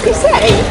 Chi sei?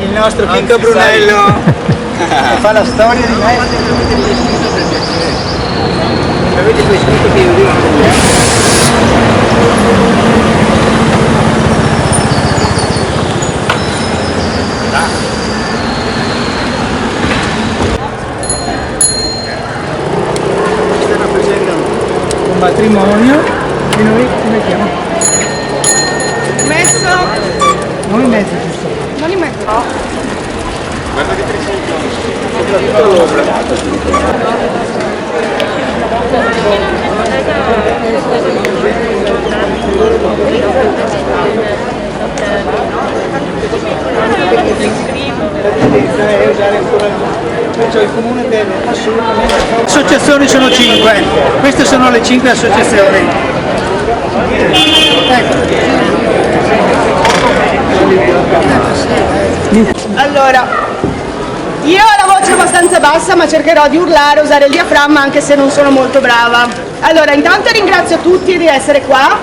Il nostro Pinco Brunello fa la storia di me. Avete questo che io dico? Stanno facendo un matrimonio e noi ci mettiamo. Messo? Non in mezzo, giusto? Non in mezzo? Guarda che soprattutto l'ombra. Il comune deve assolutamente. Associazioni sono 5, queste sono le 5 associazioni. Allora, io ho la voce abbastanza bassa ma cercherò di urlare, usare il diaframma anche se non sono molto brava. Allora, intanto ringrazio tutti di essere qua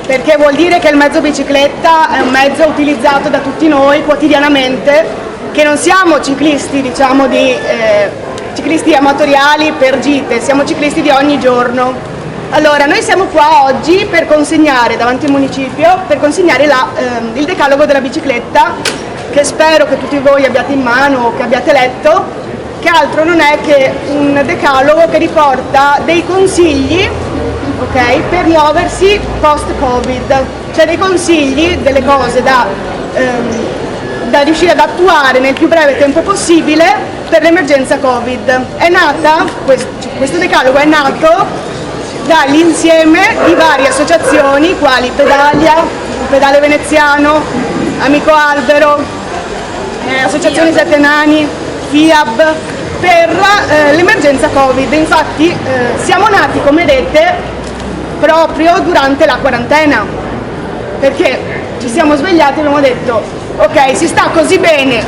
perché vuol dire che il mezzo bicicletta è un mezzo utilizzato da tutti noi quotidianamente, che non siamo ciclisti, diciamo, ciclisti amatoriali per gite, siamo ciclisti di ogni giorno. Allora, noi siamo qua oggi per consegnare davanti al municipio, per consegnare il decalogo della bicicletta, che spero che tutti voi abbiate in mano o che abbiate letto, che altro non è che un decalogo che riporta dei consigli, ok, per muoversi post-Covid, cioè dei consigli, delle cose da riuscire ad attuare nel più breve tempo possibile per l'emergenza Covid. È nata, questo decalogo è nato dall'insieme di varie associazioni quali Pedalia, Pedale Veneziano, Amico Albero, Associazione Sette Nani, FIAB, per l'emergenza Covid. Infatti siamo nati, come vedete, proprio durante la quarantena, perché ci siamo svegliati e abbiamo detto ok, si sta così bene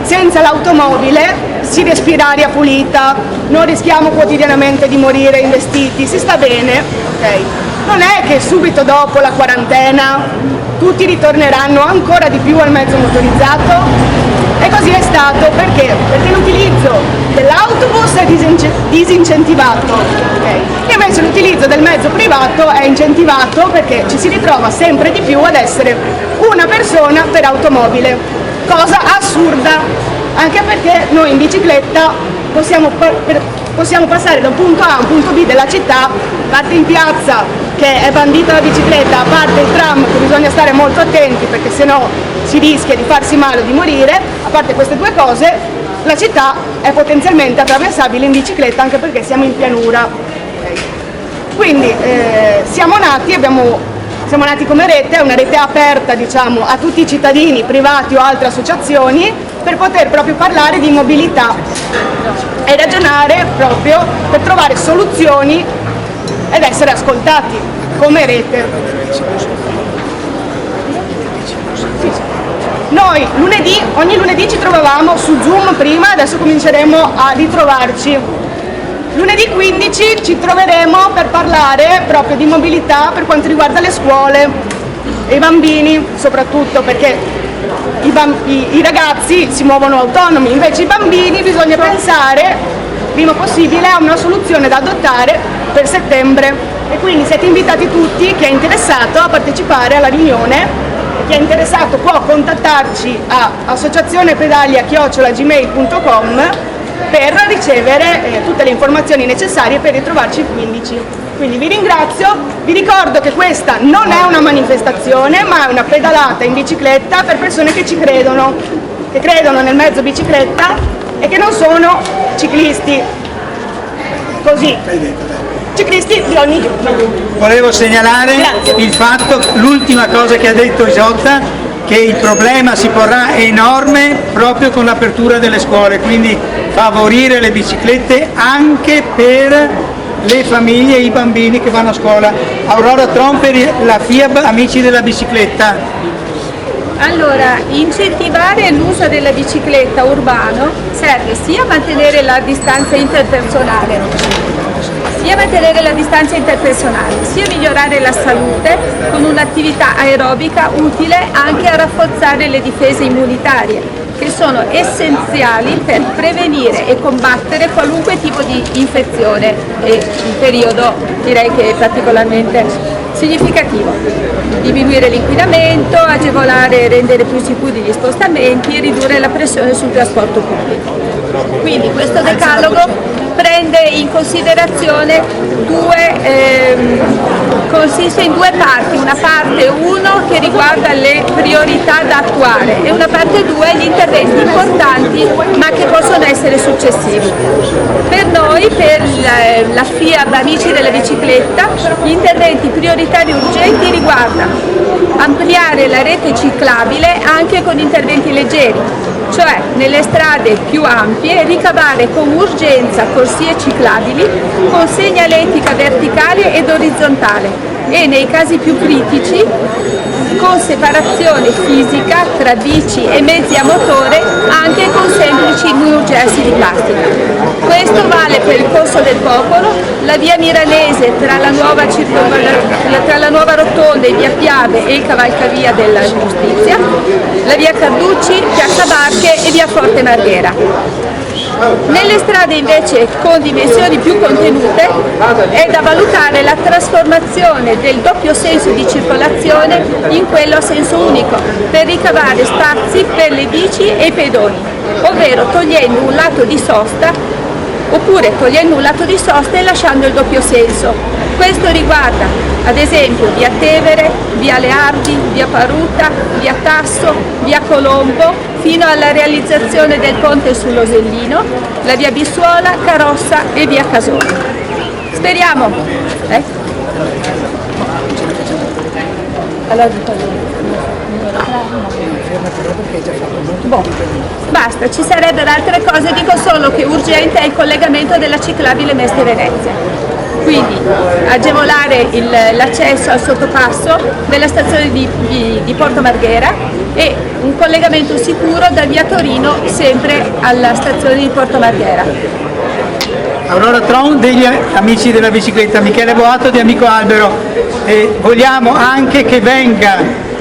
senza l'automobile, si respira aria pulita, non rischiamo quotidianamente di morire investiti, si sta bene, ok? Non è che subito dopo la quarantena tutti ritorneranno ancora di più al mezzo motorizzato, e così è stato. Perché? Perché l'utilizzo dell'autobus è disincentivato, okay? Invece l'utilizzo del mezzo privato è incentivato perché ci si ritrova sempre di più ad essere una persona per automobile, cosa assurda, anche perché noi in bicicletta possiamo passare da un punto A a un punto B della città, a parte in piazza che è bandita la bicicletta, a parte il tram che bisogna stare molto attenti perché sennò si rischia di farsi male o di morire. A parte queste due cose, la città è potenzialmente attraversabile in bicicletta anche perché siamo in pianura. Okay. Quindi siamo nati come rete, è una rete aperta, diciamo, a tutti i cittadini, privati o altre associazioni, per poter proprio parlare di mobilità e ragionare proprio per trovare soluzioni ed essere ascoltati come rete. Noi ogni lunedì ci trovavamo su Zoom prima, adesso cominceremo a ritrovarci. Lunedì 15 ci troveremo per parlare proprio di mobilità per quanto riguarda le scuole e i bambini, soprattutto perché i ragazzi si muovono autonomi, invece i bambini bisogna pensare prima possibile a una soluzione da adottare per settembre. E quindi siete invitati tutti, chi è interessato, a partecipare alla riunione. Chi è interessato può contattarci a associazionepedalia@gmail.com per ricevere tutte le informazioni necessarie per ritrovarci il 15. Quindi vi ringrazio, vi ricordo che questa non è una manifestazione ma è una pedalata in bicicletta per persone che ci credono, che credono nel mezzo bicicletta e che non sono ciclisti così, ciclisti di ogni giorno. Volevo segnalare il fatto, l'ultima cosa che ha detto Isotta, che il problema si porrà enorme proprio con l'apertura delle scuole, quindi favorire le biciclette anche per le famiglie e i bambini che vanno a scuola. Aurora Tron per la FIAB Amici della Bicicletta. Allora, incentivare l'uso della bicicletta urbano serve sia a mantenere la distanza interpersonale, sia a migliorare la salute con un'attività aerobica utile anche a rafforzare le difese immunitarie, che sono essenziali per prevenire e combattere qualunque tipo di infezione, e in periodo direi che è particolarmente significativo. Diminuire l'inquinamento, agevolare e rendere più sicuri gli spostamenti e ridurre la pressione sul trasporto pubblico. Quindi questo decalogo prende in considerazione consiste in due parti, una parte 1 che riguarda le priorità da attuare e una parte 2 gli interventi importanti ma che possono essere successivi. Per noi, per la FIAB Amici della Bicicletta, gli interventi prioritari urgenti riguardano ampliare la rete ciclabile anche con interventi leggeri, cioè nelle strade più ampie ricavare con urgenza corsie ciclabili con segnaletica verticale ed orizzontale e nei casi più critici con separazione fisica tra bici e mezzi a motore anche con semplici murgessi di plastica. Questo vale per il Corso del Popolo, la via Milanese tra la nuova rotonda e via Piave e il cavalcavia della Giustizia, la via Carducci, piazza Barche e via Forte Marghera. Nelle strade invece con dimensioni più contenute è da valutare la trasformazione del doppio senso di circolazione in quello a senso unico per ricavare spazi per le bici e i pedoni, ovvero togliendo un lato di sosta e lasciando il doppio senso. Questo riguarda ad esempio via Tevere, via Leardi, via Paruta, via Tasso, via Colombo, fino alla realizzazione del ponte sull'Osellino, la via Bissuola, Carossa e via Casone. Speriamo. Basta, ci sarebbero altre cose, dico solo che urgente è il collegamento della ciclabile Mestre Venezia. Quindi agevolare l'accesso al sottopasso della stazione di Porto Marghera e un collegamento sicuro da via Torino sempre alla stazione di Porto Marghera. Aurora Tron degli Amici della Bicicletta, Michele Boato di Amico Albero. Vogliamo anche che venga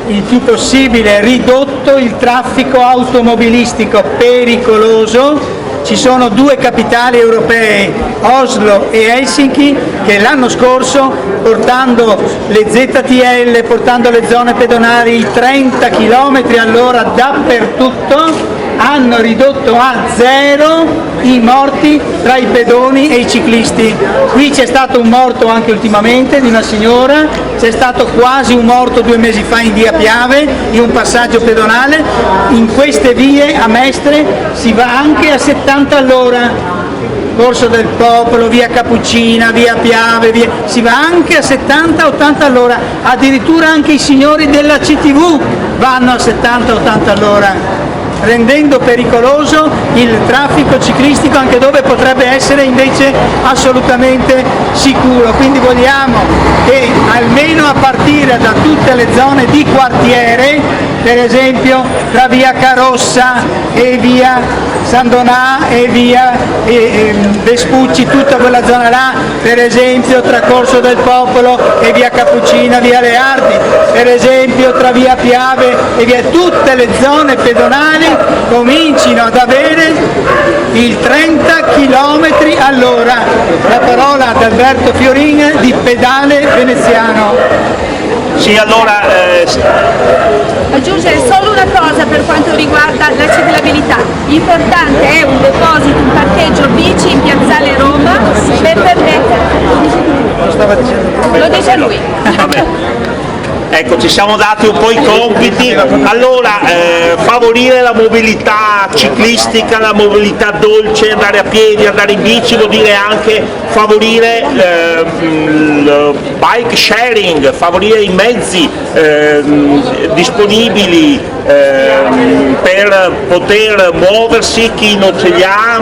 il più possibile ridotto il traffico automobilistico pericoloso. Ci sono due capitali europee, Oslo e Helsinki, che l'anno scorso, portando le ZTL, portando le zone pedonali, i 30 km/h dappertutto, hanno ridotto a 0 i morti tra i pedoni e i ciclisti. Qui c'è stato un morto anche ultimamente di una signora, c'è stato quasi un morto 2 mesi fa in via Piave, in un passaggio pedonale. In queste vie a Mestre si va anche a 70 all'ora. Corso del Popolo, via Cappuccina, via Piave, si va anche a 70-80 all'ora, addirittura anche i signori della CTV vanno a 70-80 all'ora, rendendo pericoloso il traffico ciclistico anche dove potrebbe essere invece assolutamente sicuro. Quindi vogliamo che almeno a partire da tutte le zone di quartiere, per esempio tra via Carossa e via San Donà e via Vespucci, tutta quella zona là, per esempio tra Corso del Popolo e via Cappuccina, via Leardi, per esempio tra via Piave e via, tutte le zone pedonali comincino ad avere il 30 km all'ora. La parola ad Alberto Fiorin di Pedale Veneziano. Sì, allora Aggiungere solo una cosa per quanto riguarda la ciclabilità. L'importante è un deposito, un parcheggio bici in Piazzale Roma per permettere. Lo dice lui. vabbè. Ecco, ci siamo dati un po' i compiti. Allora, favorire la mobilità ciclistica, la mobilità dolce, andare a piedi, andare in bici, vuol dire anche favorire il bike sharing, favorire i mezzi disponibili per poter muoversi, chi non ce li ha,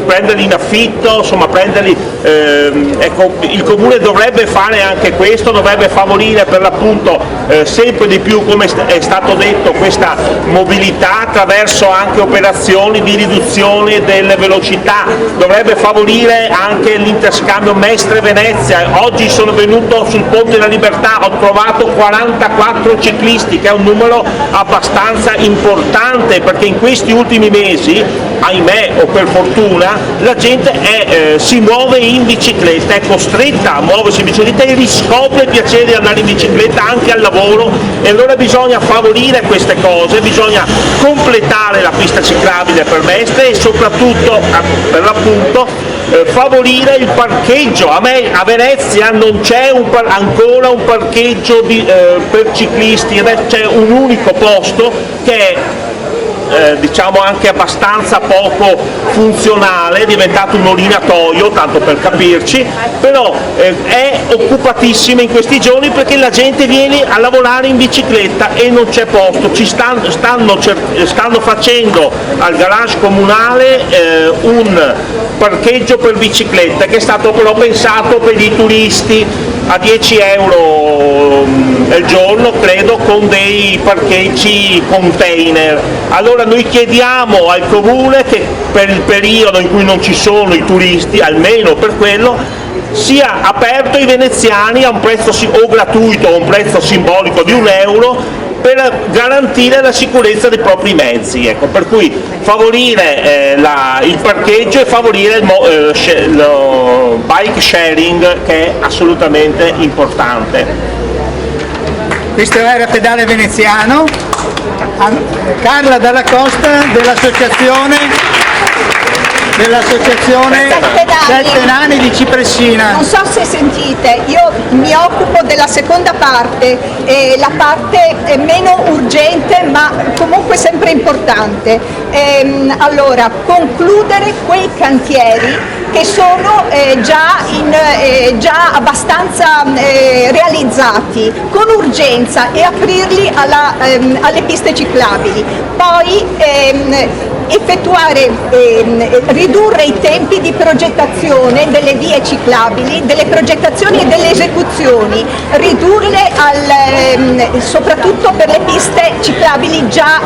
prenderli in affitto, insomma prenderli, ecco, il Comune dovrebbe fare anche questo, dovrebbe favorire per l'appunto sempre di più, come è stato detto, questa mobilità attraverso anche operazioni di riduzione delle velocità, dovrebbe favorire anche l'interscambio Mestre-Venezia. Oggi sono venuto sul Ponte della Libertà, ho trovato 44 ciclisti, che è un numero abbastanza importante, perché in questi ultimi mesi, ahimè o per fortuna, la gente si muove in bicicletta, è costretta a muoversi in bicicletta e riscopre il piacere di andare in bicicletta anche al lavoro, e allora bisogna favorire queste cose, bisogna completare la pista ciclabile per Mestre e soprattutto, per l'appunto, favorire il parcheggio. A Venezia non c'è ancora un parcheggio per ciclisti, c'è un unico posto che è diciamo anche abbastanza poco funzionale, è diventato un orinatoio, tanto per capirci, però è occupatissima in questi giorni perché la gente viene a lavorare in bicicletta e non c'è posto. Stanno facendo al garage comunale un parcheggio per biciclette che è stato però pensato per i turisti a 10 euro al giorno, credo, con dei parcheggi container. Allora noi chiediamo al Comune che per il periodo in cui non ci sono i turisti, almeno per quello, sia aperto ai veneziani a un prezzo o gratuito o un prezzo simbolico di €1 per garantire la sicurezza dei propri mezzi, ecco, per cui favorire il parcheggio e favorire il bike sharing, che è assolutamente importante. Questo era Pedale Veneziano. Carla Dalla Costa dell'associazione Sette Nani di Cipressina. Non so se sentite, io mi occupo della seconda parte, la parte è meno urgente ma comunque sempre importante. Allora, concludere quei cantieri che sono già abbastanza realizzati con urgenza e aprirli alle piste ciclabili. Poi ridurre i tempi di progettazione delle vie ciclabili, delle progettazioni e delle esecuzioni, ridurle soprattutto per le piste ciclabili già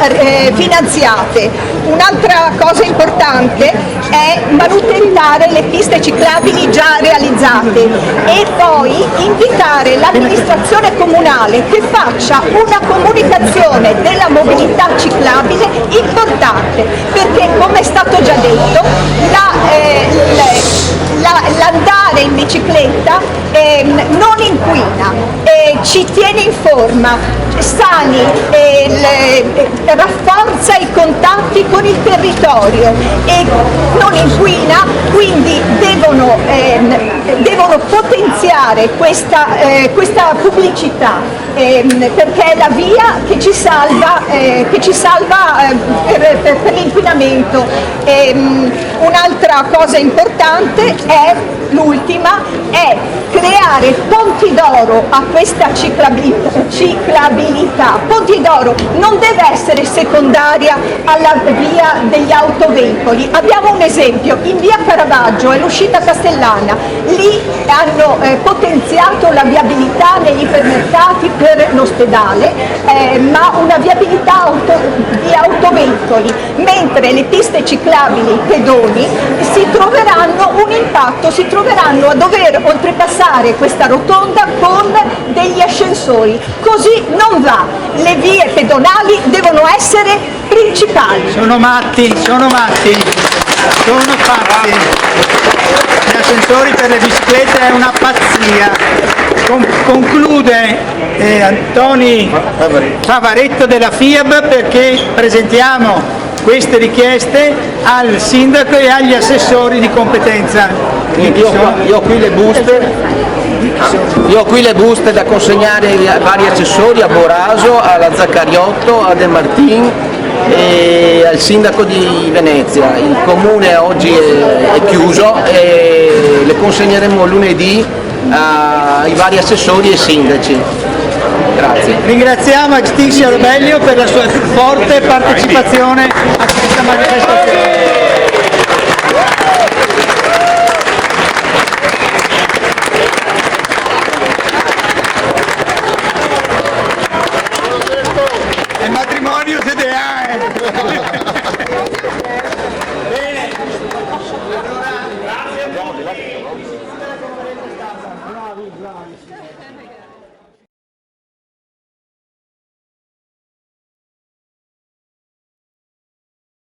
finanziate. Un'altra cosa importante è manutentare le piste ciclabili già realizzate e poi invitare l'amministrazione comunale che faccia una comunicazione della mobilità ciclabile importante, perché come è stato già detto l'andare in bicicletta non inquina, ci tiene in forma, sani, rafforza i contatti con il territorio e non inquina, quindi devono potenziare questa pubblicità, perché è la via che ci salva per per l'inquinamento. Un'altra cosa importante è, l'ultima, è creare ponti d'oro a questa ciclabilità. Ponti d'oro non deve essere secondaria alla via degli autoveicoli. Abbiamo un esempio, in via Caravaggio è l'uscita Castellana, lì hanno potenziato la viabilità negli ipermercati per l'ospedale, ma una viabilità di autoveicoli, mentre le piste ciclabili pedoni si troveranno un impatto, si troveranno a dover oltrepassare questa rotonda con degli ascensori. Così non va, le vie pedonali devono essere principali. Sono matti, sono pazzi. Gli ascensori per le biciclette è una pazzia. Conclude Antoni Favaretto della FIAB, perché presentiamo queste richieste al sindaco e agli assessori di competenza. Io ho qui le buste da consegnare ai vari assessori, a Boraso, alla Zaccariotto, a De Martin e al sindaco di Venezia. Il comune oggi è chiuso e le consegneremo lunedì ai vari assessori e sindaci. Grazie. Ringraziamo Extinction Rebellion per la sua forte partecipazione a questa manifestazione. Il matrimonio se ne ha. Bene. Allora, grazie.